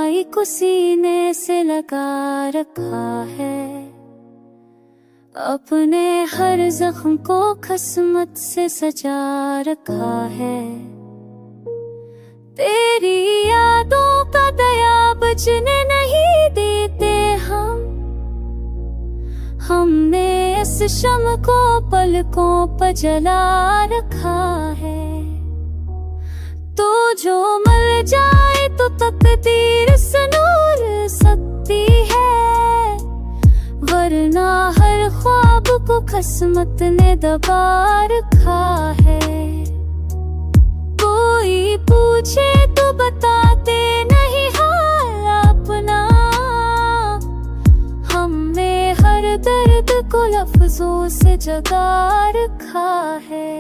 जुदाई को सीने से लगा रखा है। अपने हर जख्म को किस्मत से सजा रखा है। तेरी यादों का दया बचने नहीं देते हमने इस शम्म को पलकों पर जला रखा है। तो जो मर जाए तो तकदीर संवार सकती है, वरना हर ख्वाब को किस्मत ने दबा रखा है। कोई पूछे तो बताते नहीं हाल अपना, हमने हर दर्द को लफ्जों से जगा रखा है।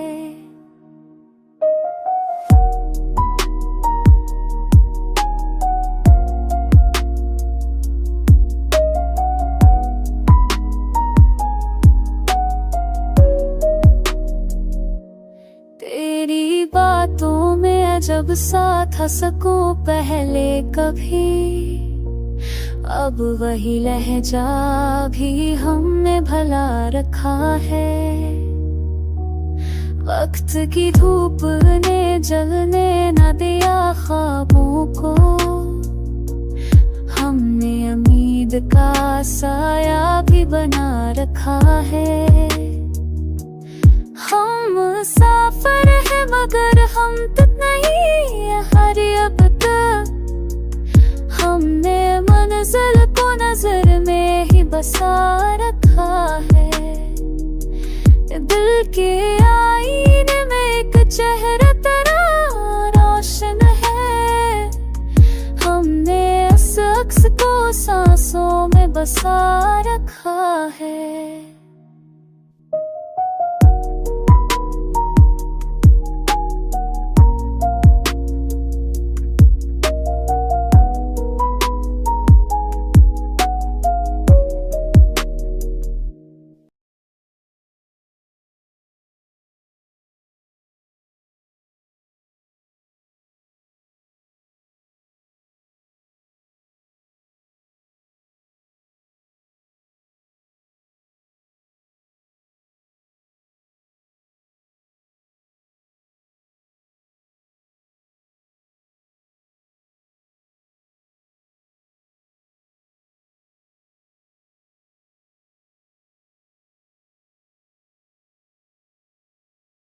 तेरी बातों में जब सा था सकूं पहले कभी, अब वही लहजा भी हमने भला रखा है। वक्त की धूप ने जलने न दिया ख्वाबों को, हमने उम्मीद का साया भी बना रखा है। हम मुसाफिर हैं मगर हम तक नहीं हर अब तक, हमने मंजिल को नजर में ही बसा रखा है। दिल के आईने में एक चेहरा तेरा रोशन है, हमने इस अक्स को सांसों में बसा रखा है।